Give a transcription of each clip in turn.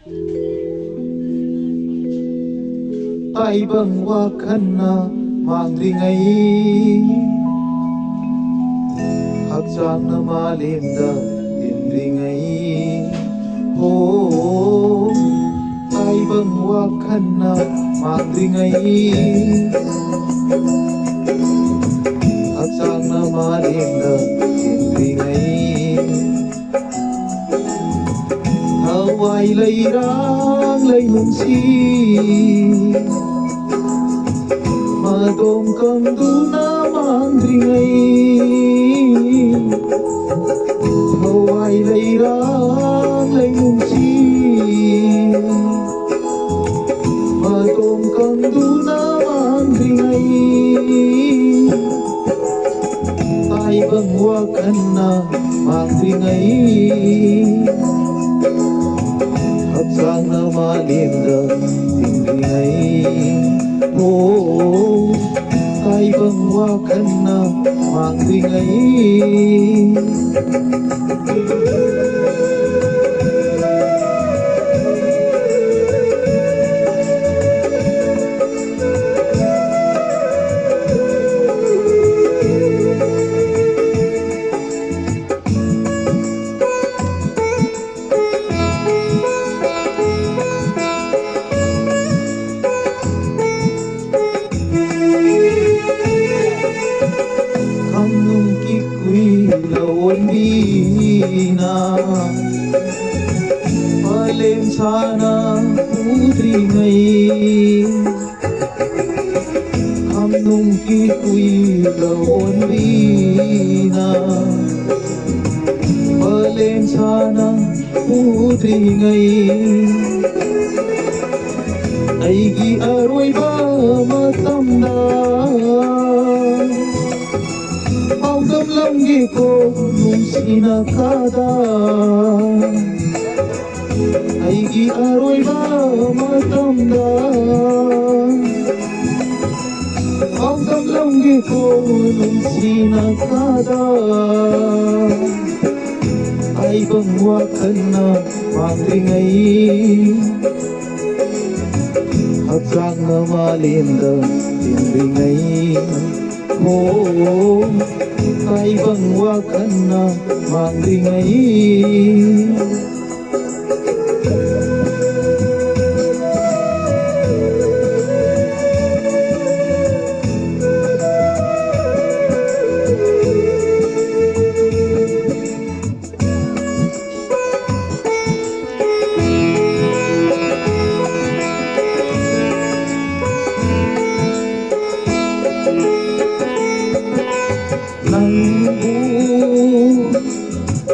Ai bang wakana mangringai Hakchang na malimda tindringai Oh ai bang wakana mangringai Hakchang na malimda tindringai Hawai lairang lainungsi Madong kang duna mangringai Hawai lairang lainungsi Madong kang duna mangringai Ay bang wakan na mangringai Hatsang na malinda tingringai Oh, ay bang wakan na mangringai Lawandina Palem sana udringai Kamnung kikui lawandina Palem sana udringai Aigi aroy ba matamda Lamgi ko nung sinakada Ay giaroy ba matamda Ang lamgi ko nung sinakada Ay bang wakan na mangringay Hatsang na malinda tinringay Oh, ay bang wakan na mangringay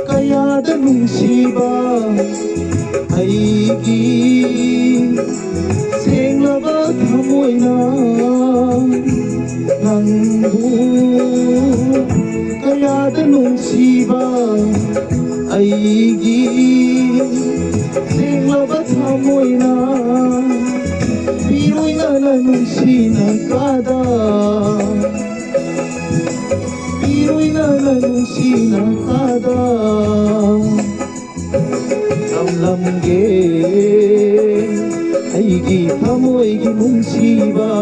Kaya danong siba ay gising labat hamoy na nangbu Kaya danong siba ay gising labat hamoy na Piroy na lanong sinagkada Piroy na lanong sinakada Lamlamge ay kita mo'y ginungsiba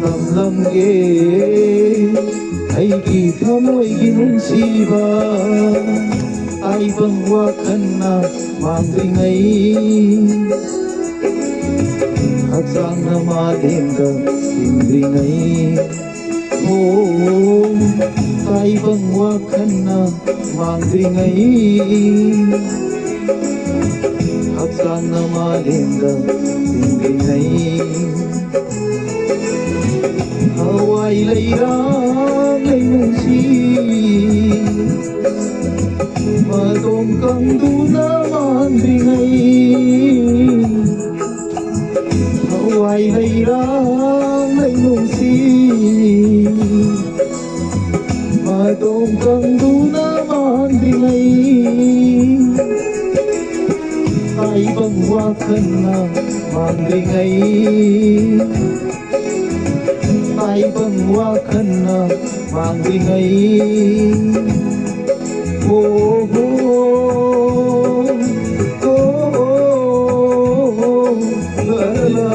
Lamlamge ay kita mo'y ginungsiba Ay bang wakan na mangringay At saan na malinda tindringay Oh, ay bang wakan na mangringay At saan na malinda tindringay Hawai lairang lainungsi Madong kang duna mangringay Hawai lairang lainungsi Madong kang duna mangringay Ay bang wakan na mangringay Ay bang wakan na mangringay Oh, oh, oh, oh, oh. ధరలా